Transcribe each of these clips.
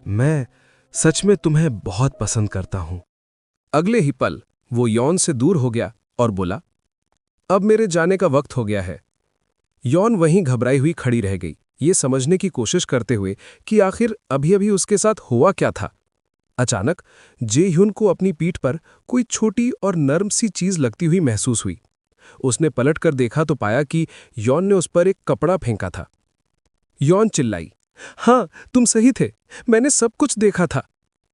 मैं सच में तुम्हें बहुत पसंद करता हूं। अगले ही पल वो यौन से दूर हो गया और बोला, अब मेरे जाने का वक्त हो गया है। यौन वहीं घबराई हुई खड़ी रह गई, ये समझने की कोशिश करते हुए कि आखिर अभी अभी उसके साथ हुआ क्या था। अचानक जे-ह्यून को अपनी पीठ पर कोई छोटी और नर्म सी चीज लगती हुई महसूस हुई। उसने पलटकर देखा तो पाया कि यौन ने उस पर एक कपड़ा फेंका था। यौन चिल्लाई, हाँ, तुम सही थे, मैंने सब कुछ देखा था।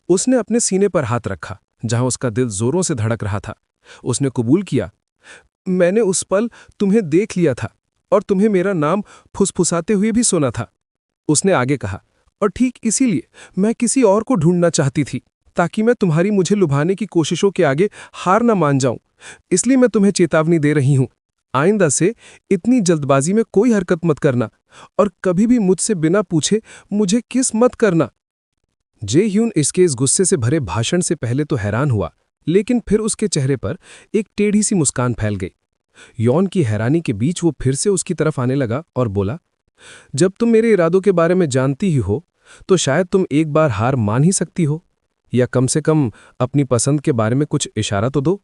उसने अपने सीने पर हाथ रखा, जहां उसका दिल जोरों से धड़क रहा था। उसने कबूल किया, मैंने उस पल तुम्हें देख लिया था और तुम्हें मेरा नाम फुसफुसाते हुए भी सुना था। उसने आगे कहा, और ठीक इसीलिए मैं किसी और को ढूंढना चाहती थी, ताकि मैं तुम्हारी मुझे लुभाने की कोशिशों के आगे हार न मान जाऊं। इसलिए मैं तुम्हें चेतावनी दे रही हूं, आइंदा से इतनी जल्दबाजी में कोई हरकत मत करना और कभी भी मुझसे बिना पूछे मुझे किस मत करना। जे-ह्यून इसके इस गुस्से से भरे भाषण से पहले तो हैरान हुआ, लेकिन फिर उसके चेहरे पर एक टेढ़ी सी मुस्कान फैल गई। यौन की हैरानी के बीच वो फिर से उसकी तरफ आने लगा और बोला, जब तुम मेरे इरादों के बारे में जानती ही हो तो शायद तुम एक बार हार मान ही सकती हो, या कम से कम अपनी पसंद के बारे में कुछ इशारा तो दो।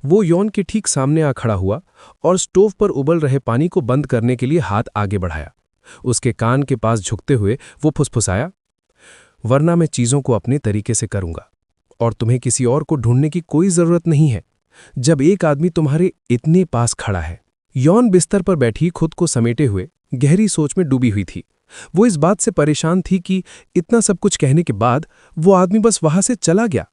वो यौन के ठीक सामने आ खड़ा हुआ और स्टोव पर उबल रहे पानी को बंद करने के लिए हाथ आगे बढ़ाया। उसके कान के पास झुकते हुए वो फुसफुसाया, वरना मैं चीजों को अपने तरीके से करूंगा और तुम्हें किसी और को ढूंढने की कोई जरूरत नहीं है, जब एक आदमी तुम्हारे इतने पास खड़ा है। यौन बिस्तर पर बैठी खुद को समेटे हुए गहरी सोच में डूबी हुई थी। वो इस बात से परेशान थी कि इतना सब कुछ कहने के बाद वो आदमी बस वहां से चला गया।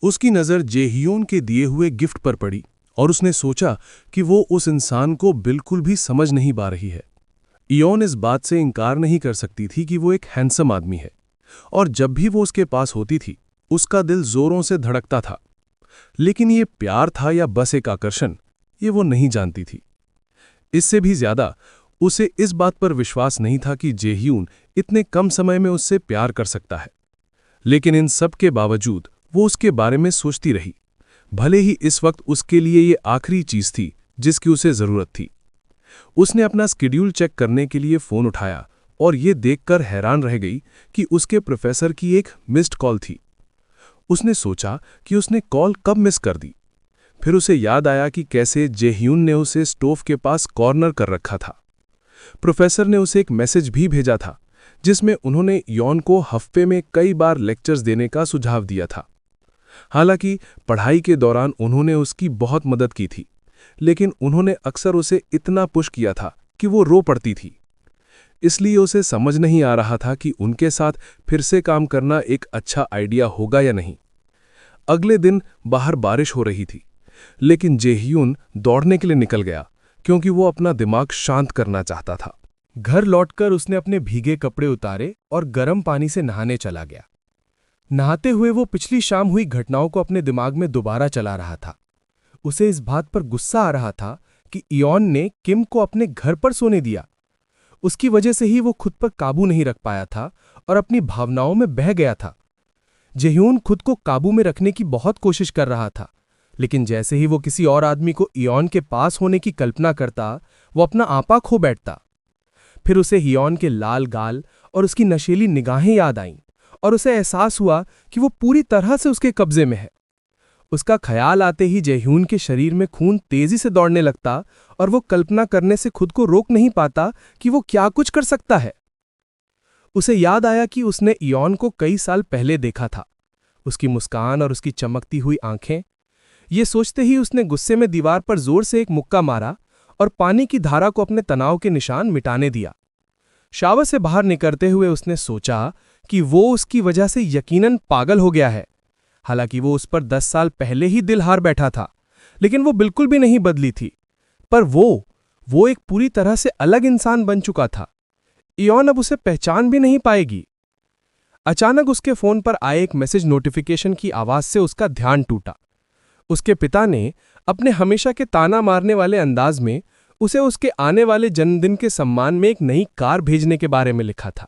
उसकी नज़र जे-ह्यून के दिए हुए गिफ्ट पर पड़ी और उसने सोचा कि वो उस इंसान को बिल्कुल भी समझ नहीं पा रही है। यौन इस बात से इनकार नहीं कर सकती थी कि वो एक हैंडसम आदमी है, और जब भी वो उसके पास होती थी उसका दिल जोरों से धड़कता था। लेकिन ये प्यार था या बस एक आकर्षण, ये वो नहीं जानती थी। इससे भी ज्यादा उसे इस बात पर विश्वास नहीं था कि जे-ह्यून इतने कम समय में उससे प्यार कर सकता है। लेकिन इन सब के बावजूद वो उसके बारे में सोचती रही, भले ही इस वक्त उसके लिए ये आखिरी चीज थी जिसकी उसे जरूरत थी। उसने अपना स्केड्यूल चेक करने के लिए फोन उठाया और ये देखकर हैरान रह गई कि उसके प्रोफेसर की एक मिस्ड कॉल थी। उसने सोचा कि उसने कॉल कब मिस कर दी। फिर उसे याद आया कि कैसे जे-ह्यून ने उसे स्टोव के पास कॉर्नर कर रखा था। प्रोफेसर ने उसे एक मैसेज भी भेजा था जिसमें उन्होंने यौन को हफ्ते में कई बार लेक्चर्स देने का सुझाव दिया था। हालांकि पढ़ाई के दौरान उन्होंने उसकी बहुत मदद की थी, लेकिन उन्होंने अक्सर उसे इतना पुश किया था कि वो रो पड़ती थी। इसलिए उसे समझ नहीं आ रहा था कि उनके साथ फिर से काम करना एक अच्छा आइडिया होगा या नहीं। अगले दिन बाहर बारिश हो रही थी, लेकिन जे-ह्यून दौड़ने के लिए निकल गया क्योंकि वो अपना दिमाग शांत करना चाहता था। घर लौटकर उसने अपने भीगे कपड़े उतारे और गर्म पानी से नहाने चला गया। नहाते हुए वो पिछली शाम हुई घटनाओं को अपने दिमाग में दोबारा चला रहा था। उसे इस बात पर गुस्सा आ रहा था कि यौन ने किम को अपने घर पर सोने दिया। उसकी वजह से ही वो खुद पर काबू नहीं रख पाया था और अपनी भावनाओं में बह गया था। जे-ह्यून खुद को काबू में रखने की बहुत कोशिश कर रहा था, लेकिन जैसे ही वो किसी और आदमी को यौन के पास होने की कल्पना करता, वो अपना आपा खो बैठता। फिर उसे यौन के लाल गाल और उसकी नशीली निगाहें याद आईं और उसे एहसास हुआ कि वो पूरी तरह से उसके कब्जे में है। उसका ख्याल आते ही जे-ह्यून के शरीर में खून तेजी से दौड़ने लगता और वो कल्पना करने से खुद को रोक नहीं पाता कि वो क्या कुछ कर सकता है। उसे याद आया कि उसने यौन को कई साल पहले देखा था, उसकी मुस्कान और उसकी चमकती हुई आंखें। ये सोचते ही उसने गुस्से में दीवार पर जोर से एक मुक्का मारा और पानी की धारा को अपने तनाव के निशान मिटाने दिया। शावर से बाहर निकलते हुए उसने सोचा कि वो उसकी वजह से यकीनन पागल हो गया है। हालांकि वो उस पर 10 साल पहले ही दिल हार बैठा था, लेकिन वो बिल्कुल भी नहीं बदली थी। पर वो एक पूरी तरह से अलग इंसान बन चुका था। यौन अब उसे पहचान भी नहीं पाएगी। अचानक उसके फोन पर आए एक मैसेज नोटिफिकेशन की आवाज से उसका ध्यान टूटा। उसके पिता ने अपने हमेशा के ताना मारने वाले अंदाज में उसे उसके आने वाले जन्मदिन के सम्मान में एक नई कार भेजने के बारे में लिखा था।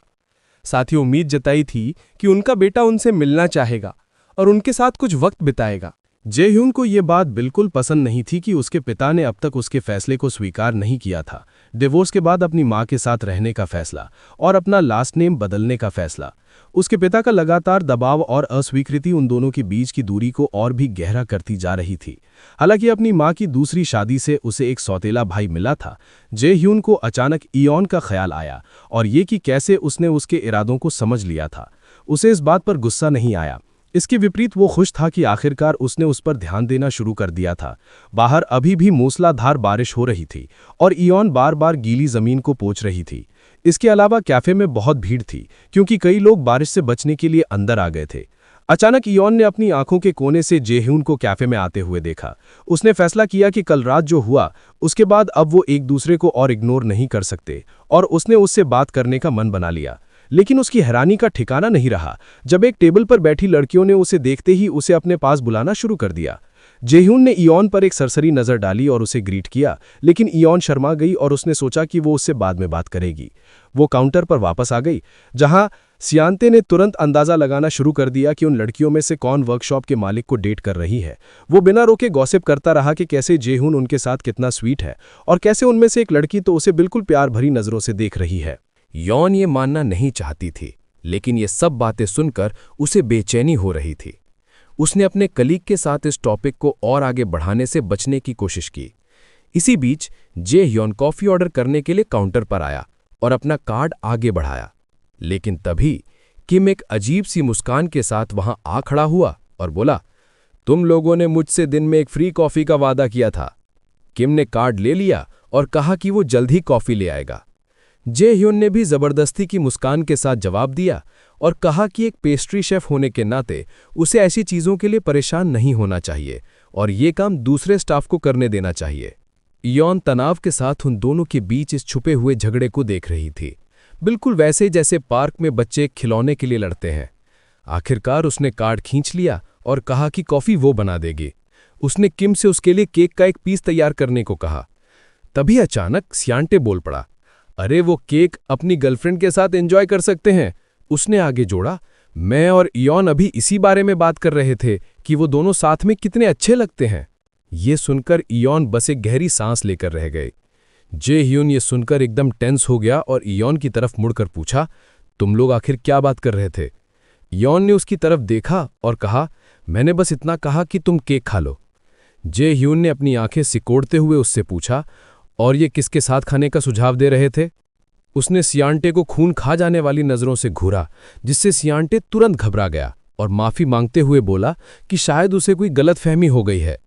साथ ही उम्मीद जताई थी कि उनका बेटा उनसे मिलना चाहेगा और उनके साथ कुछ वक्त बिताएगा। जेह्यून को ये बात बिल्कुल पसंद नहीं थी कि उसके पिता ने अब तक उसके फैसले को स्वीकार नहीं किया था। डिवोर्स के बाद अपनी मां के साथ रहने का फैसला और अपना लास्ट नेम बदलने का फैसला। उसके पिता का लगातार दबाव और अस्वीकृति उन दोनों के बीच की दूरी को और भी गहरा करती जा रही थी। हालांकि अपनी मां की दूसरी शादी से उसे एक सौतेला भाई मिला था, जेह्यून को अचानक इयोन का ख्याल आया और ये कि कैसे उसने उसके इरादों को समझ लिया था। उसे इस बात पर गुस्सा नहीं आया। इसके विपरीत वो खुश था कि आखिरकार उसने उस पर ध्यान देना शुरू कर दिया था। बाहर अभी भी मूसलाधार बारिश हो रही थी और इयोन बार बार गीली जमीन को पोंछ रही थी। इसके अलावा कैफे में बहुत भीड़ थी क्योंकि कई लोग बारिश से बचने के लिए अंदर आ गए थे। अचानक इयोन ने अपनी आंखों के कोने से जेह्यून को कैफे में आते हुए देखा। उसने फैसला किया कि कल रात जो हुआ उसके बाद अब वो एक दूसरे को और इग्नोर नहीं कर सकते और उसने उससे बात करने का मन बना लिया। लेकिन उसकी हैरानी का ठिकाना नहीं रहा जब एक टेबल पर बैठी लड़कियों ने उसे देखते ही उसे अपने पास बुलाना शुरू कर दिया। जेह्यून ने इयोन पर एक सरसरी नजर डाली और उसे ग्रीट किया, लेकिन इयोन शर्मा गई और उसने सोचा कि वो उससे बाद में बात करेगी। वो काउंटर पर वापस आ गई जहां सियांते ने तुरंत अंदाजा लगाना शुरू कर दिया कि उन लड़कियों में से कौन वर्कशॉप के मालिक को डेट कर रही है। वो बिना रोके गॉसिप करता रहा कि कैसे जेह्यून उनके साथ कितना स्वीट है और कैसे उनमें से एक लड़की तो उसे बिल्कुल प्यार भरी नजरों से देख रही है। यौन ये मानना नहीं चाहती थी, लेकिन ये सब बातें सुनकर उसे बेचैनी हो रही थी। उसने अपने कलीग के साथ इस टॉपिक को और आगे बढ़ाने से बचने की कोशिश की। इसी बीच जेह्यून कॉफी ऑर्डर करने के लिए काउंटर पर आया और अपना कार्ड आगे बढ़ाया, लेकिन तभी किम एक अजीब सी मुस्कान के साथ वहां आ खड़ा हुआ और बोला, तुम लोगों ने मुझसे दिन में एक फ्री कॉफी का वादा किया था। किम ने कार्ड ले लिया और कहा कि वो जल्द ही कॉफी ले आएगा। जेह्यून ने भी जबरदस्ती की मुस्कान के साथ जवाब दिया और कहा कि एक पेस्ट्री शेफ होने के नाते उसे ऐसी चीजों के लिए परेशान नहीं होना चाहिए और ये काम दूसरे स्टाफ को करने देना चाहिए। इयोन तनाव के साथ उन दोनों के बीच इस छुपे हुए झगड़े को देख रही थी, बिल्कुल वैसे जैसे पार्क में बच्चे खिलौने के लिए लड़ते हैं। आखिरकार उसने कार्ड खींच लिया और कहा कि कॉफी वो बना देगी। उसने किम से उसके लिए केक का एक पीस तैयार करने को कहा। तभी अचानक सियांटे बोल पड़ा, अरे वो केक अपनी गर्लफ्रेंड के साथ एंजॉय कर सकते हैं। उसने आगे जोड़ा, मैं और इयोन अभी इसी बारे में बात कर रहे थे कि वो दोनों साथ में कितने अच्छे लगते हैं। ये सुनकर इयोन बस एक गहरी सांस लेकर रह गए। जेह्यून ये सुनकर एकदम टेंस हो गया और इयोन की तरफ मुड़कर पूछा, तुम लोग आखिर क्या बात कर रहे थे? इयोन ने उसकी तरफ देखा और कहा, मैंने बस इतना कहा कि तुम केक खा लो। जेह्यून ने अपनी आंखें सिकोड़ते हुए उससे पूछा, और ये किसके साथ खाने का सुझाव दे रहे थे? उसने सियांटे को खून खा जाने वाली नजरों से घूरा, जिससे सियांटे तुरंत घबरा गया और माफी मांगते हुए बोला कि शायद उसे कोई गलतफहमी हो गई है।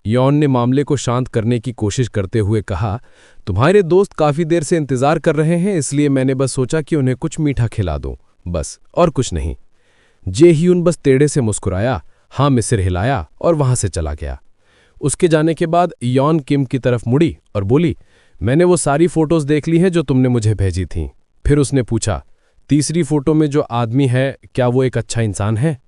इयोन ने मामले को शांत करने की कोशिश करते हुए कहा, तुम्हारे दोस्त काफी देर से इंतजार कर रहे हैं, इसलिए मैंने बस सोचा कि उन्हें कुछ मीठा खिला दूं, बस और कुछ नहीं। जेह्यून बस टेढ़े से मुस्कुराया, हाँ में सिर हिलाया और वहां से चला गया। उसके जाने के बाद इयोन किम की तरफ मुड़ी और बोली, मैंने वो सारी फोटोज देख ली हैं जो तुमने मुझे भेजी थीं। फिर उसने पूछा, तीसरी फोटो में जो आदमी है क्या वो एक अच्छा इंसान है?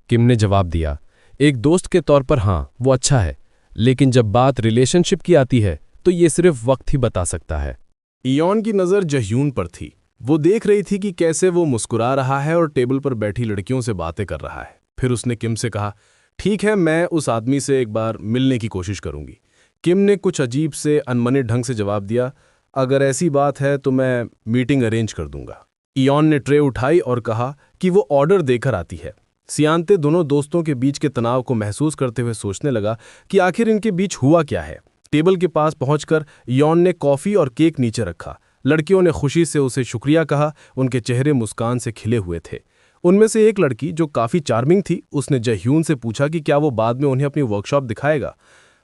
किम ने जवाब दिया, एक दोस्त के तौर पर हाँ वो अच्छा है, लेकिन जब बात रिलेशनशिप की आती है तो ये सिर्फ वक्त ही बता सकता है। इयोन की नज़र जेह्यून पर थी। वो देख रही थी कि कैसे वो मुस्कुरा रहा है और टेबल पर बैठी लड़कियों से बातें कर रहा है। फिर उसने किम से कहा, ठीक है, मैं उस आदमी से एक बार मिलने की कोशिश करूंगी। किम ने कुछ अजीब से अनमने ढंग से जवाब दिया, अगर ऐसी बात है तो मैं मीटिंग अरेंज कर दूंगा। इयोन ने ट्रे उठाई और कहा कि वो ऑर्डर देकर आती है। सियांते दोनों दोस्तों के बीच के तनाव को महसूस करते हुए सोचने लगा कि आखिर इनके बीच हुआ क्या है। टेबल के पास पहुंचकर इयोन ने कॉफी और केक नीचे रखा। लड़कियों ने खुशी से उसे शुक्रिया कहा, उनके चेहरे मुस्कान से खिले हुए थे। उनमें से एक लड़की जो काफी चार्मिंग थी, उसने जेह्यून से पूछा कि क्या वो बाद में उन्हें अपनी वर्कशॉप दिखाएगा।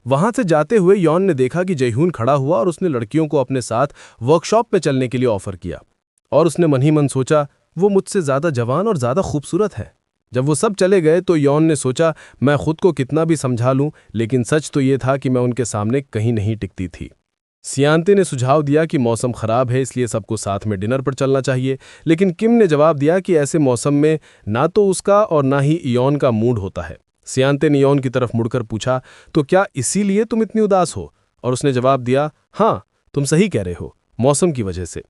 वहां से जाते हुए इयोन ने देखा कि जेह्यून खड़ा हुआ और उसने लड़कियों को अपने साथ वर्कशॉप में चलने के लिए ऑफर किया। और उसने मन ही मन सोचा, वो मुझसे ज्यादा जवान और ज्यादा खूबसूरत है। जब वो सब चले गए तो इयोन ने सोचा, मैं खुद को कितना भी समझा लूं, लेकिन सच तो ये था कि मैं उनके सामने कहीं नहीं टिकती थी। सियांते ने सुझाव दिया कि मौसम खराब है, इसलिए सबको साथ में डिनर पर चलना चाहिए, लेकिन किम ने जवाब दिया कि ऐसे मौसम में ना तो उसका और ना ही इयोन का मूड होता है। सियांते ने इयोन की तरफ मुड़कर पूछा, तो क्या इसीलिए तुम इतनी उदास हो? और उसने जवाब दिया, हाँ तुम सही कह रहे हो, मौसम की वजह से।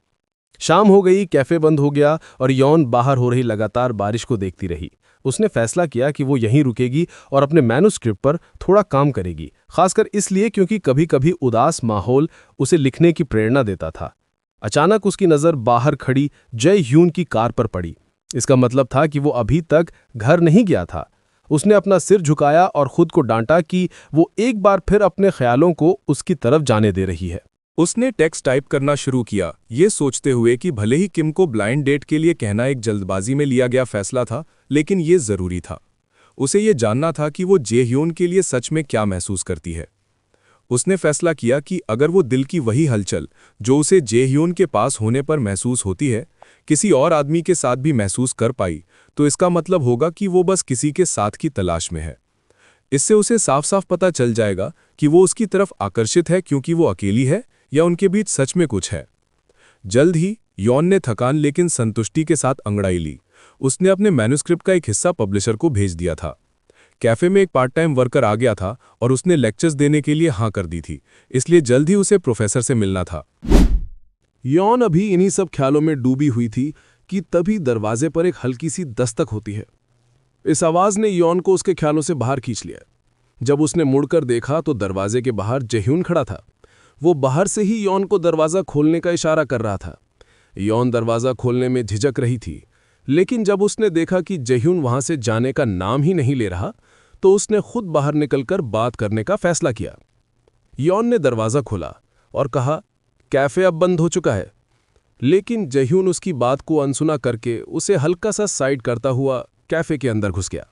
शाम हो गई, कैफे बंद हो गया और यौन बाहर हो रही लगातार बारिश को देखती रही। उसने फैसला किया कि वो यहीं रुकेगी और अपने मैन्युस्क्रिप्ट पर थोड़ा काम करेगी, खासकर इसलिए क्योंकि कभी-कभी उदास माहौल उसे लिखने की प्रेरणा देता था। अचानक उसकी नज़र बाहर खड़ी जय ह्यून की कार पर पड़ी। इसका मतलब था कि वो अभी तक घर नहीं गया था। उसने अपना सिर झुकाया और खुद को डांटा कि वो एक बार फिर अपने ख्यालों को उसकी तरफ जाने दे रही है। उसने टेक्स्ट टाइप करना शुरू किया, ये सोचते हुए कि भले ही किम को ब्लाइंड डेट के लिए कहना एक जल्दबाजी में लिया गया फैसला था, लेकिन ये ज़रूरी था। उसे ये जानना था कि वो जेह्यून के लिए सच में क्या महसूस करती है। उसने फैसला किया कि अगर वो दिल की वही हलचल जो उसे जेह्यून के पास होने पर महसूस होती है, किसी और आदमी के साथ भी महसूस कर पाई, तो इसका मतलब होगा कि वो बस किसी के साथ की तलाश में है। इससे उसे साफ साफ पता चल जाएगा कि वो उसकी तरफ आकर्षित है क्योंकि वो अकेली है या उनके बीच सच में कुछ है। जल्द ही यौन ने थकान लेकिन संतुष्टि के साथ अंगड़ाई ली। उसने अपने मैन्युस्क्रिप्ट का एक हिस्सा पब्लिशर को भेज दिया था। कैफे में एक पार्ट टाइम वर्कर आ गया था और उसने लेक्चर्स देने के लिए हाँ कर दी थी, इसलिए जल्द ही उसे प्रोफेसर से मिलना था। यौन अभी इन्हीं सब ख्यालों में डूबी हुई थी कि तभी दरवाजे पर एक हल्की सी दस्तक होती है। इस आवाज ने यौन को उसके ख्यालों से बाहर खींच लिया। जब उसने मुड़कर देखा तो दरवाजे के बाहर जेह्यून खड़ा था। वो बाहर से ही यौन को दरवाज़ा खोलने का इशारा कर रहा था। यौन दरवाज़ा खोलने में झिझक रही थी, लेकिन जब उसने देखा कि जेह्यून वहां से जाने का नाम ही नहीं ले रहा, तो उसने खुद बाहर निकलकर बात करने का फैसला किया। यौन ने दरवाज़ा खोला और कहा, कैफ़े अब बंद हो चुका है। लेकिन जेह्यून उसकी बात को अनसुना करके उसे हल्का सा साइड करता हुआ कैफ़े के अंदर घुस गया।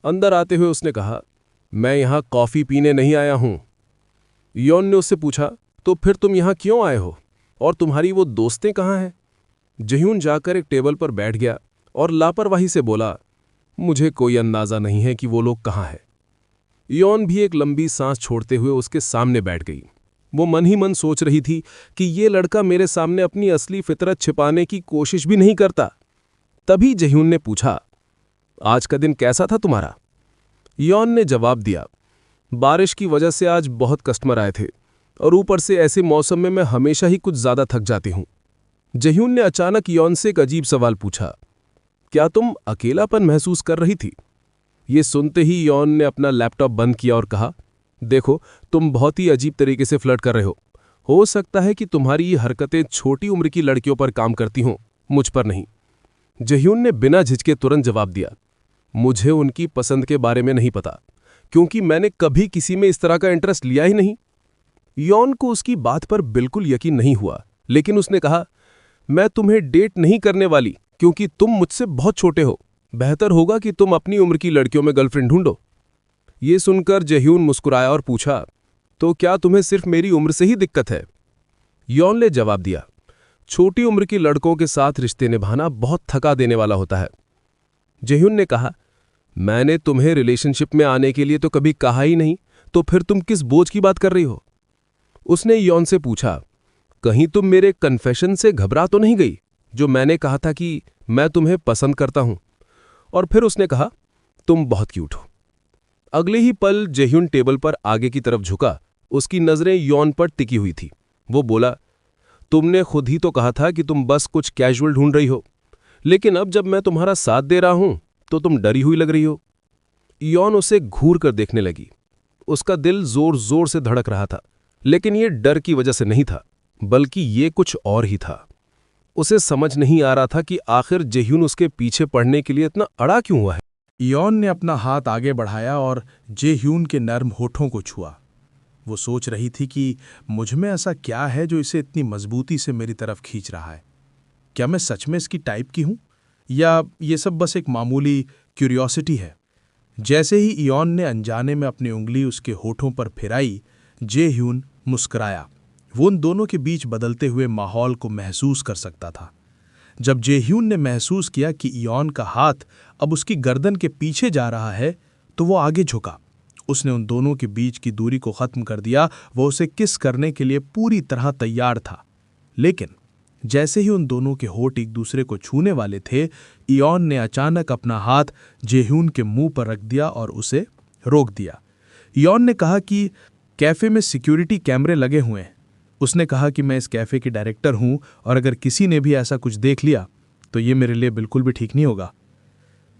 अंदर आते हुए उसने कहा, मैं यहाँ कॉफ़ी पीने नहीं आया हूँ। यौन ने उससे पूछा, तो फिर तुम यहाँ क्यों आए हो और तुम्हारी वो दोस्तें कहाँ हैं? जेह्यून जाकर एक टेबल पर बैठ गया और लापरवाही से बोला, मुझे कोई अंदाज़ा नहीं है कि वो लोग कहाँ हैं। यौन भी एक लंबी सांस छोड़ते हुए उसके सामने बैठ गई। वो मन ही मन सोच रही थी कि ये लड़का मेरे सामने अपनी असली फितरत छिपाने की कोशिश भी नहीं करता। तभी जेह्यून ने पूछा, आज का दिन कैसा था तुम्हारा? यौन ने जवाब दिया, बारिश की वजह से आज बहुत कस्टमर आए थे और ऊपर से ऐसे मौसम में मैं हमेशा ही कुछ ज़्यादा थक जाती हूँ। जेह्यून ने अचानक यौन से एक अजीब सवाल पूछा, क्या तुम अकेलापन महसूस कर रही थी? ये सुनते ही यौन ने अपना लैपटॉप बंद किया और कहा, देखो, तुम बहुत ही अजीब तरीके से फ्लर्ट कर रहे हो सकता है कि तुम्हारी ये हरकतें छोटी उम्र की लड़कियों पर काम करती हों, मुझ पर नहीं। जेह्यून ने बिना झिझके तुरंत जवाब दिया, मुझे उनकी पसंद के बारे में नहीं पता, क्योंकि मैंने कभी किसी में इस तरह का इंटरेस्ट लिया ही नहीं। यौन को उसकी बात पर बिल्कुल यकीन नहीं हुआ, लेकिन उसने कहा, मैं तुम्हें डेट नहीं करने वाली क्योंकि तुम मुझसे बहुत छोटे हो। बेहतर होगा कि तुम अपनी उम्र की लड़कियों में गर्लफ्रेंड ढूंढो। ये सुनकर जेह्यून मुस्कुराया और पूछा, तो क्या तुम्हें सिर्फ मेरी उम्र से ही दिक्कत है? यौन ने जवाब दिया, छोटी उम्र की लड़कों के साथ रिश्ते निभाना बहुत थका देने वाला होता है। जेह्यून ने कहा, मैंने तुम्हें रिलेशनशिप में आने के लिए तो कभी कहा ही नहीं, तो फिर तुम किस बोझ की बात कर रही हो? उसने यौन से पूछा, कहीं तुम मेरे कन्फेशन से घबरा तो नहीं गई जो मैंने कहा था कि मैं तुम्हें पसंद करता हूं? और फिर उसने कहा, तुम बहुत क्यूट हो। अगले ही पल जेह्यून टेबल पर आगे की तरफ झुका। उसकी नजरें यौन पर टिकी हुई थी। वो बोला, तुमने खुद ही तो कहा था कि तुम बस कुछ कैजुअल ढूंढ रही हो, लेकिन अब जब मैं तुम्हारा साथ दे रहा हूं तो तुम डरी हुई लग रही हो। यौन उसे घूर कर देखने लगी। उसका दिल जोर जोर से धड़क रहा था, लेकिन ये डर की वजह से नहीं था, बल्कि ये कुछ और ही था। उसे समझ नहीं आ रहा था कि आखिर जेह्यून उसके पीछे पड़ने के लिए इतना अड़ा क्यों हुआ है। यौन ने अपना हाथ आगे बढ़ाया और जेह्यून के नर्म होठों को छुआ। वो सोच रही थी कि मुझ में ऐसा क्या है जो इसे इतनी मजबूती से मेरी तरफ खींच रहा है। क्या मैं सच में इसकी टाइप की हूं, या ये सब बस एक मामूली क्यूरियोसिटी है? जैसे ही यौन ने अनजाने में अपनी उंगली उसके होठों पर फिराई, जेह्यून मुस्कुराया। वो उन दोनों के बीच बदलते हुए माहौल को महसूस कर सकता था। जब जेह्यून ने महसूस किया कि यौन का हाथ अब उसकी गर्दन के पीछे जा रहा है, तो वो आगे झुका। उसने उन दोनों के बीच की दूरी को खत्म कर दिया। वो उसे किस करने के लिए पूरी तरह तैयार था। लेकिन जैसे ही उन दोनों के होठ एक दूसरे को छूने वाले थे, यौन ने अचानक अपना हाथ जेह्यून के मुंह पर रख दिया और उसे रोक दिया। यौन ने कहा कि कैफे में सिक्योरिटी कैमरे लगे हुए हैं, उसने कहा कि मैं इस कैफ़े की डायरेक्टर हूं और अगर किसी ने भी ऐसा कुछ देख लिया तो ये मेरे लिए बिल्कुल भी ठीक नहीं होगा।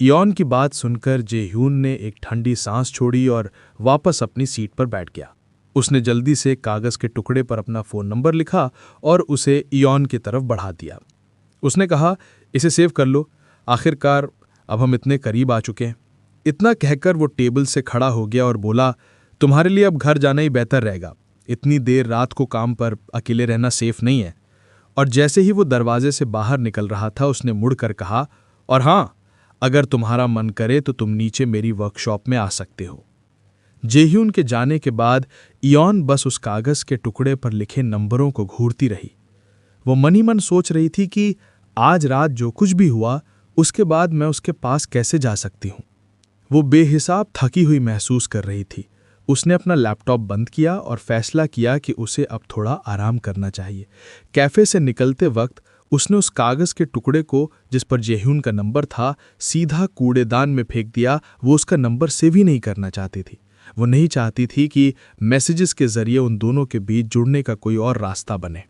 इयॉन की बात सुनकर जे-ह्यून ने एक ठंडी सांस छोड़ी और वापस अपनी सीट पर बैठ गया। उसने जल्दी से कागज़ के टुकड़े पर अपना फ़ोन नंबर लिखा और उसे इयॉन की तरफ बढ़ा दिया। उसने कहा, इसे सेव कर लो, आखिरकार अब हम इतने करीब आ चुके हैं। इतना कहकर वो टेबल से खड़ा हो गया और बोला, तुम्हारे लिए अब घर जाना ही बेहतर रहेगा। इतनी देर रात को काम पर अकेले रहना सेफ नहीं है। और जैसे ही वो दरवाजे से बाहर निकल रहा था उसने मुड़कर कहा, और हाँ, अगर तुम्हारा मन करे तो तुम नीचे मेरी वर्कशॉप में आ सकते हो। जे-ह्यून के जाने के बाद इयॉन बस उस कागज़ के टुकड़े पर लिखे नंबरों को घूरती रही। वो मन ही मन सोच रही थी कि आज रात जो कुछ भी हुआ उसके बाद मैं उसके पास कैसे जा सकती हूँ। वो बेहिसाब थकी हुई महसूस कर रही थी। उसने अपना लैपटॉप बंद किया और फैसला किया कि उसे अब थोड़ा आराम करना चाहिए। कैफ़े से निकलते वक्त उसने उस कागज़ के टुकड़े को जिस पर जे-ह्यून का नंबर था सीधा कूड़ेदान में फेंक दिया। वो उसका नंबर सेव ही नहीं करना चाहती थी। वो नहीं चाहती थी कि मैसेजेस के जरिए उन दोनों के बीच जुड़ने का कोई और रास्ता बने।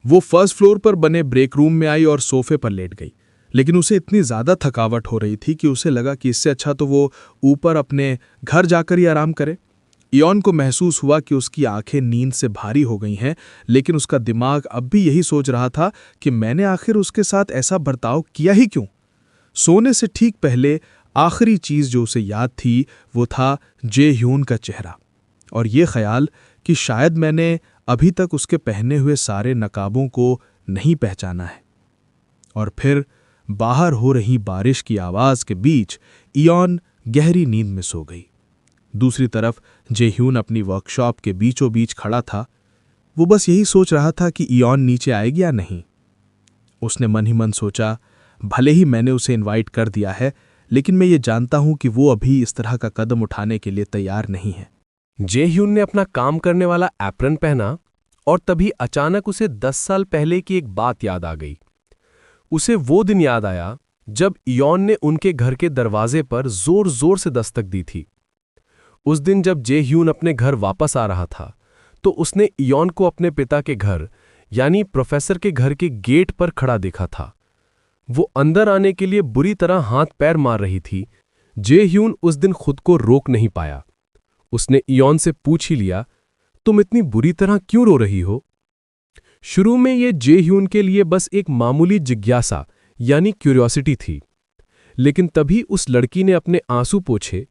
वो फर्स्ट फ्लोर पर बने ब्रेक रूम में आई और सोफे पर लेट गई, लेकिन उसे इतनी ज़्यादा थकावट हो रही थी कि उसे लगा कि इससे अच्छा तो वो ऊपर अपने घर जाकर ही आराम करे। इयॉन को महसूस हुआ कि उसकी आंखें नींद से भारी हो गई हैं, लेकिन उसका दिमाग अब भी यही सोच रहा था कि मैंने आखिर उसके साथ ऐसा बर्ताव किया ही क्यों। सोने से ठीक पहले आखिरी चीज़ जो उसे याद थी वो था जे-ह्यून का चेहरा और ये ख्याल कि शायद मैंने अभी तक उसके पहने हुए सारे नकाबों को नहीं पहचाना है। और फिर बाहर हो रही बारिश की आवाज़ के बीच इयॉन गहरी नींद में सो गई। दूसरी तरफ जे-ह्यून अपनी वर्कशॉप के बीचों बीच खड़ा था। वो बस यही सोच रहा था कि इयॉन नीचे आएगी या नहीं। उसने मन ही मन सोचा, भले ही मैंने उसे इनवाइट कर दिया है, लेकिन मैं ये जानता हूं कि वो अभी इस तरह का कदम उठाने के लिए तैयार नहीं है। जे-ह्यून ने अपना काम करने वाला एप्रन पहना और तभी अचानक उसे 10 साल पहले की एक बात याद आ गई। उसे वो दिन याद आया जब इयॉन ने उनके घर के दरवाजे पर जोर जोर से दस्तक दी थी। उस दिन जब जे-ह्यून अपने घर वापस आ रहा था तो उसने इयॉन को अपने पिता के घर यानी प्रोफेसर के घर के गेट पर खड़ा देखा था। वो अंदर आने के लिए बुरी तरह हाथ पैर मार रही थी। जे-ह्यून उस दिन खुद को रोक नहीं पाया। उसने इयॉन से पूछ ही लिया, तुम इतनी बुरी तरह क्यों रो रही हो? शुरू में ये जे-ह्यून के लिए बस एक मामूली जिज्ञासा यानी क्यूरियोसिटी थी, लेकिन तभी उस लड़की ने अपने आंसू पोंछे,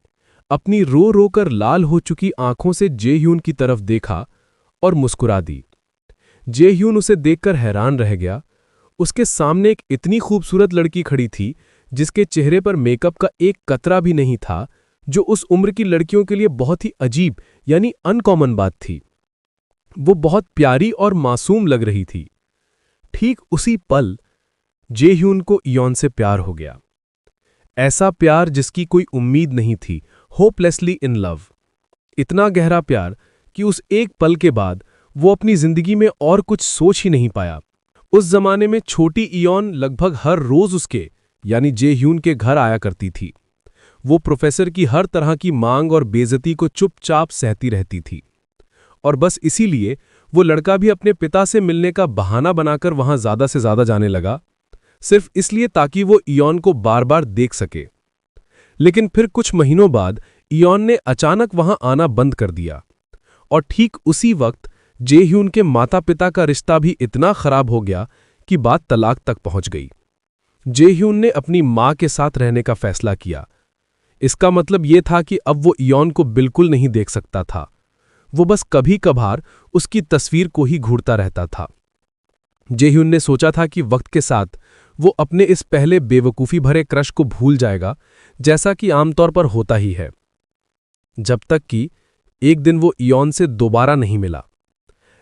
अपनी रो रो कर लाल हो चुकी आंखों से जे-ह्यून की तरफ देखा और मुस्कुरा दी। जे-ह्यून उसे देखकर हैरान रह गया। उसके सामने एक इतनी खूबसूरत लड़की खड़ी थी जिसके चेहरे पर मेकअप का एक कतरा भी नहीं था, जो उस उम्र की लड़कियों के लिए बहुत ही अजीब यानी अनकॉमन बात थी। वो बहुत प्यारी और मासूम लग रही थी। ठीक उसी पल जे-ह्यून को इयॉन से प्यार हो गया। ऐसा प्यार जिसकी कोई उम्मीद नहीं थी, होपलेसली इन लव। इतना गहरा प्यार कि उस एक पल के बाद वो अपनी जिंदगी में और कुछ सोच ही नहीं पाया। उस जमाने में छोटी इयॉन लगभग हर रोज उसके यानी जे-ह्यून के घर आया करती थी। वो प्रोफेसर की हर तरह की मांग और बेइज्जती को चुपचाप सहती रहती थी और बस इसीलिए वो लड़का भी अपने पिता से मिलने का बहाना बनाकर वहां ज्यादा से ज्यादा जाने लगा, सिर्फ इसलिए ताकि वो इयॉन को बार बार देख सके। लेकिन फिर कुछ महीनों बाद इयॉन ने अचानक वहां आना बंद कर दिया और ठीक उसी वक्त जे-ह्यून के माता पिता का रिश्ता भी इतना खराब हो गया कि बात तलाक तक पहुंच गई। जे-ह्यून ने अपनी मां के साथ रहने का फैसला किया। इसका मतलब यह था कि अब वो इयॉन को बिल्कुल नहीं देख सकता था। वो बस कभी कभार उसकी तस्वीर को ही घूरता रहता था। जे-ह्यून ने सोचा था कि वक्त के साथ वो अपने इस पहले बेवकूफ़ी भरे क्रश को भूल जाएगा, जैसा कि आमतौर पर होता ही है, जब तक कि एक दिन वो इयॉन से दोबारा नहीं मिला।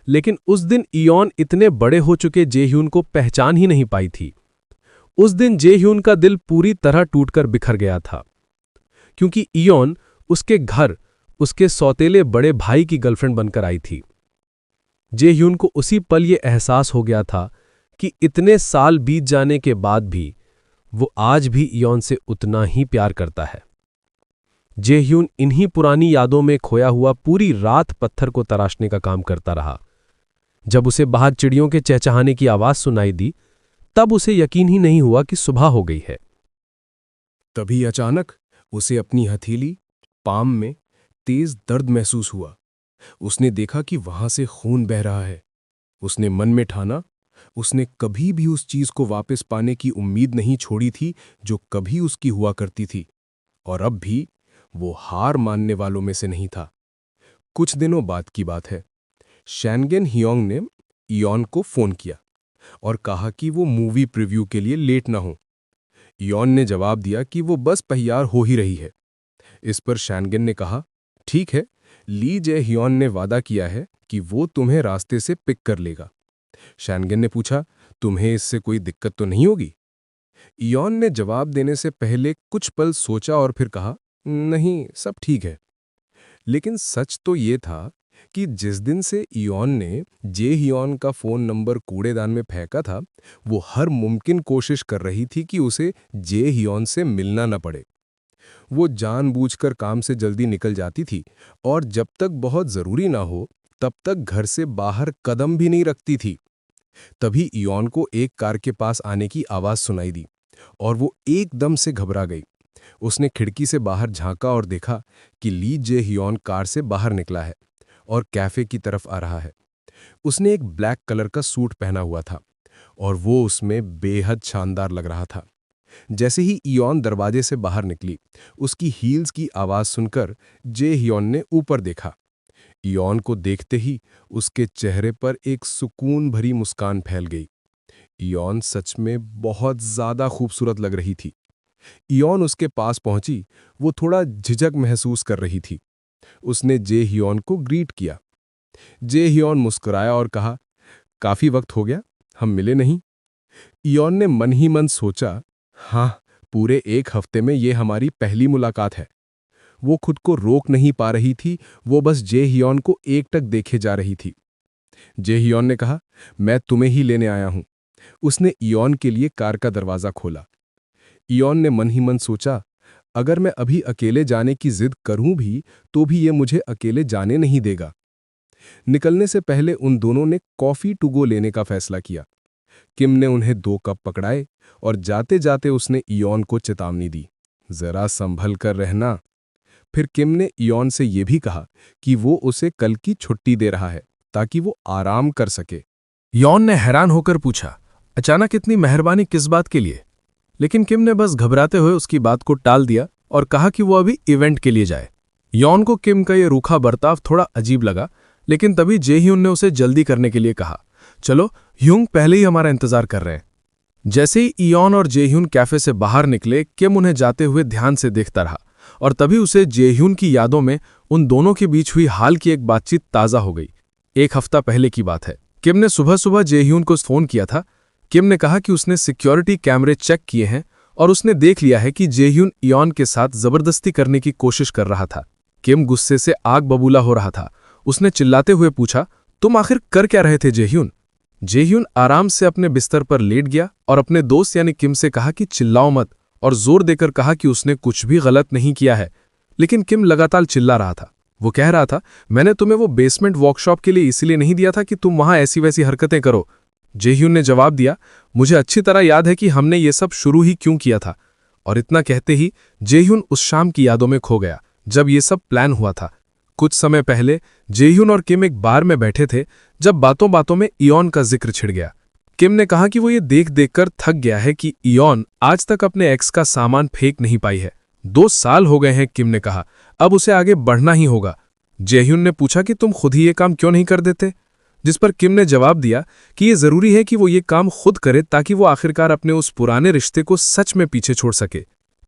लेकिन उस दिन इयॉन इतने बड़े हो चुके जे-ह्यून को पहचान ही नहीं पाई थी। उस दिन जे-ह्यून का दिल पूरी तरह टूटकर बिखर गया था, क्योंकि इयॉन उसके घर उसके सौतेले बड़े भाई की गर्लफ्रेंड बनकर आई थी। जे-ह्यून को उसी पल ये एहसास हो गया था कि इतने साल बीत जाने के बाद भी वो आज भी इयॉन से उतना ही प्यार करता है। जे-ह्यून इन्हीं पुरानी यादों में खोया हुआ पूरी रात पत्थर को तराशने का काम करता रहा। जब उसे बाहर चिड़ियों के चहचहाने की आवाज सुनाई दी, तब उसे यकीन ही नहीं हुआ कि सुबह हो गई है। तभी अचानक उसे अपनी हथेली पाम में तेज दर्द महसूस हुआ। उसने देखा कि वहां से खून बह रहा है। उसने मन में ठाना, उसने कभी भी उस चीज को वापस पाने की उम्मीद नहीं छोड़ी थी जो कभी उसकी हुआ करती थी, और अब भी वो हार मानने वालों में से नहीं था। कुछ दिनों बाद की बात है। शैनगेन हियोंग ने इयॉन को फोन किया और कहा कि वो मूवी प्रीव्यू के लिए लेट ना हो। इयॉन ने जवाब दिया कि वो बस तैयार हो ही रही है। इस पर शैनगेन ने कहा, ठीक है, ली जे हियोन ने वादा किया है कि वो तुम्हें रास्ते से पिक कर लेगा। शैनगेन ने पूछा, तुम्हें इससे कोई दिक्कत तो नहीं होगी? इयॉन ने जवाब देने से पहले कुछ पल सोचा और फिर कहा, नहीं, सब ठीक है। लेकिन सच तो ये था कि जिस दिन से इयॉन ने जे हियोन का फोन नंबर कूड़ेदान में फेंका था, वो हर मुमकिन कोशिश कर रही थी कि उसे जे हियोन से मिलना न पड़े। वो जानबूझकर काम से जल्दी निकल जाती थी और जब तक बहुत जरूरी ना हो तब तक घर से बाहर कदम भी नहीं रखती थी। तभी इयॉन को एक कार के पास आने की आवाज सुनाई दी और वो एकदम से घबरा गई। उसने खिड़की से बाहर झांका और देखा कि ली जे हियोन कार से बाहर निकला है और कैफे की तरफ आ रहा है। उसने एक ब्लैक कलर का सूट पहना हुआ था और वो उसमें बेहद शानदार लग रहा था। जैसे ही इयॉन दरवाजे से बाहर निकली, उसकी हील्स की आवाज सुनकर जे हियोन ने ऊपर देखा। इयॉन को देखते ही उसके चेहरे पर एक सुकून भरी मुस्कान फैल गई। इयॉन सच में बहुत ज्यादा खूबसूरत लग रही थी। इयॉन उसके पास पहुंची, वो थोड़ा झिझक महसूस कर रही थी। उसने जे हियोन को ग्रीट किया। जे हियोन मुस्कुराया और कहा, काफी वक्त हो गया, हम मिले नहीं। इयॉन ने मन ही मन सोचा, हाँ, पूरे एक हफ्ते में ये हमारी पहली मुलाकात है। वो खुद को रोक नहीं पा रही थी, वो बस जे हियोन को एकटक देखे जा रही थी। जे हियोन ने कहा, मैं तुम्हें ही लेने आया हूं। उसने इयॉन के लिए कार का दरवाजा खोला। इयॉन ने मन ही मन सोचा, अगर मैं अभी अकेले जाने की जिद करूं भी तो भी ये मुझे अकेले जाने नहीं देगा। निकलने से पहले उन दोनों ने कॉफी टू गो लेने का फैसला किया। किम ने उन्हें 2 कप पकड़ाए और जाते जाते उसने इयॉन को चेतावनी दी, जरा संभल कर रहना। फिर किम ने इयॉन से यह भी कहा कि वो उसे कल की छुट्टी दे रहा है ताकि वो आराम कर सके। यॉन ने हैरान होकर पूछा, अचानक इतनी मेहरबानी किस बात के लिए? लेकिन किम ने बस घबराते हुए उसकी बात को टाल दिया और कहा कि वो अभी इवेंट के लिए जाए। यॉन को किम का ये रूखा बर्ताव थोड़ा अजीब लगा, लेकिन तभी जेह्यून ने उसे जल्दी करने के लिए कहा, चलो, ह्यूंग पहले ही हमारा इंतजार कर रहे हैं। जैसे ही इयॉन और जेह्यून कैफे से बाहर निकले, किम उन्हें जाते हुए ध्यान से देखता रहा और तभी उसे जेह्यून की यादों में उन दोनों के बीच हुई हाल की एक बातचीत ताज़ा हो गई। 1 हफ्ता पहले की बात है। किम ने सुबह सुबह जेह्यून को फोन किया था। किम ने कहा कि उसने सिक्योरिटी कैमरे चेक किए हैं और उसने देख लिया है कि जेह्यून इयॉन के साथ जबरदस्ती करने की कोशिश कर रहा था। किम गुस्से से आग बबूला हो रहा था। उसने चिल्लाते हुए पूछा, तुम आखिर कर क्या रहे थे जेह्यून? जेह्यून आराम से अपने बिस्तर पर लेट गया और अपने दोस्त यानी किम से कहा कि चिल्लाओ मत, और जोर देकर कहा कि उसने कुछ भी गलत नहीं किया है। लेकिन किम लगातार चिल्ला रहा था। वो कह रहा था, मैंने तुम्हें वो बेसमेंट वर्कशॉप के लिए इसलिए नहीं दिया था कि तुम वहां ऐसी वैसी हरकतें करो। जेह्यून ने जवाब दिया, मुझे अच्छी तरह याद है कि हमने ये सब शुरू ही क्यों किया था। और इतना कहते ही जेह्यून उस शाम की यादों में खो गया जब ये सब प्लान हुआ था। कुछ समय पहले जेह्यून और किम एक बार में बैठे थे जब बातों बातों में इयॉन का जिक्र छिड़ गया। किम ने कहा कि वो ये देख देखकर थक गया है कि इयॉन आज तक अपने एक्स का सामान फेंक नहीं पाई है। 2 साल हो गए हैं, किम ने कहा, अब उसे आगे बढ़ना ही होगा। जेह्यून ने पूछा कि तुम खुद ही ये काम क्यों नहीं कर देते, जिस पर किम ने जवाब दिया कि ये जरूरी है कि वो ये काम खुद करे ताकि वो आखिरकार अपने उस पुराने रिश्ते को सच में पीछे छोड़ सके।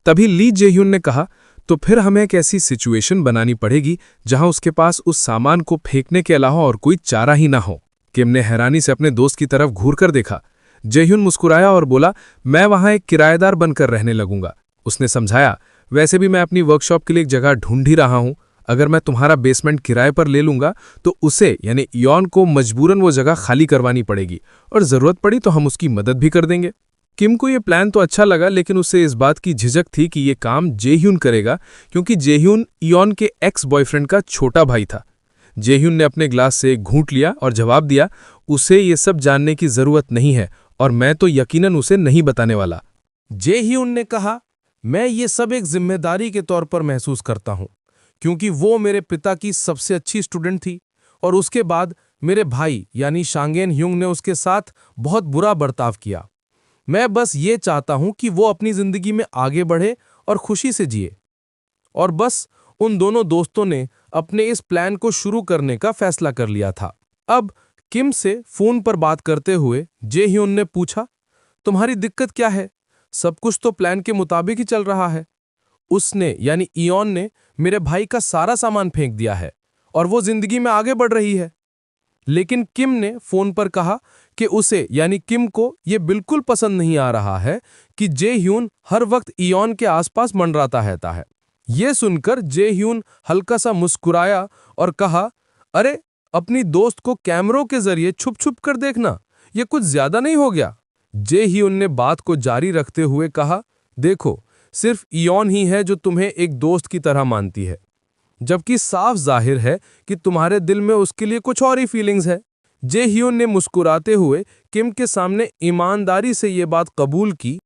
तभी ली जेह्यून ने कहा, तो फिर हमें एक ऐसी सिचुएशन बनानी पड़ेगी जहां उसके पास उस सामान को फेंकने के अलावा और कोई चारा ही ना हो। किम ने हैरानी से अपने दोस्त की तरफ घूरकर देखा। जेह्यून मुस्कुराया और बोला, मैं वहां एक किराएदार बनकर रहने लगूंगा। उसने समझाया, वैसे भी मैं अपनी वर्कशॉप के लिए एक जगह ढूंढ ही रहा हूं। अगर मैं तुम्हारा बेसमेंट किराए पर ले लूंगा तो उसे यानी इयॉन को मजबूरन वो जगह खाली करवानी पड़ेगी और जरूरत पड़ी तो हम उसकी मदद भी कर देंगे। किम को ये प्लान तो अच्छा लगा, लेकिन उसे इस बात की झिझक थी कि ये काम जेह्यून करेगा, क्योंकि जेह्यून इयॉन के एक्स बॉयफ्रेंड का छोटा भाई था। जेह्यून ने अपने ग्लास से एक घूंट लिया और जवाब दिया, उसे ये सब जानने की जरूरत नहीं है और मैं तो यकीनन उसे नहीं बताने वाला। जेह्यून ने कहा, मैं ये सब एक जिम्मेदारी के तौर पर महसूस करता हूं, क्योंकि वो मेरे पिता की सबसे अच्छी स्टूडेंट थी और उसके बाद मेरे भाई यानी शांगेन ह्यूंग ने उसके साथ बहुत बुरा बर्ताव किया। मैं बस ये चाहता हूं कि वो अपनी जिंदगी में आगे बढ़े और खुशी से जिए। और बस उन दोनों दोस्तों ने अपने इस प्लान को शुरू करने का फैसला कर लिया था। अब किम से फोन पर बात करते हुए जेह्यून ने पूछा, तुम्हारी दिक्कत क्या है? सब कुछ तो प्लान के मुताबिक ही चल रहा है। उसने यानी इयोन ने मेरे भाई का सारा सामान फेंक दिया है और वो जिंदगी में आगे बढ़ रही है। लेकिन किम ने फोन पर कहा कि उसे यानी किम को यह बिल्कुल पसंद नहीं आ रहा है कि जेह्यून हर वक्त इयोन के आसपास मंडराता रहता है। यह सुनकर जेह्यून हल्का सा मुस्कुराया और कहा, अरे अपनी दोस्त को कैमरों के जरिए छुप छुप कर देखना, यह कुछ ज्यादा नहीं हो गया? जेह्यून ने बात को जारी रखते हुए कहा, देखो सिर्फ इयोन ही है जो तुम्हें एक दोस्त की तरह मानती है, जबकि साफ जाहिर है कि तुम्हारे दिल में उसके लिए कुछ और ही फीलिंग्स है। जेह्यून ने मुस्कुराते हुए किम के सामने ईमानदारी से ये बात कबूल की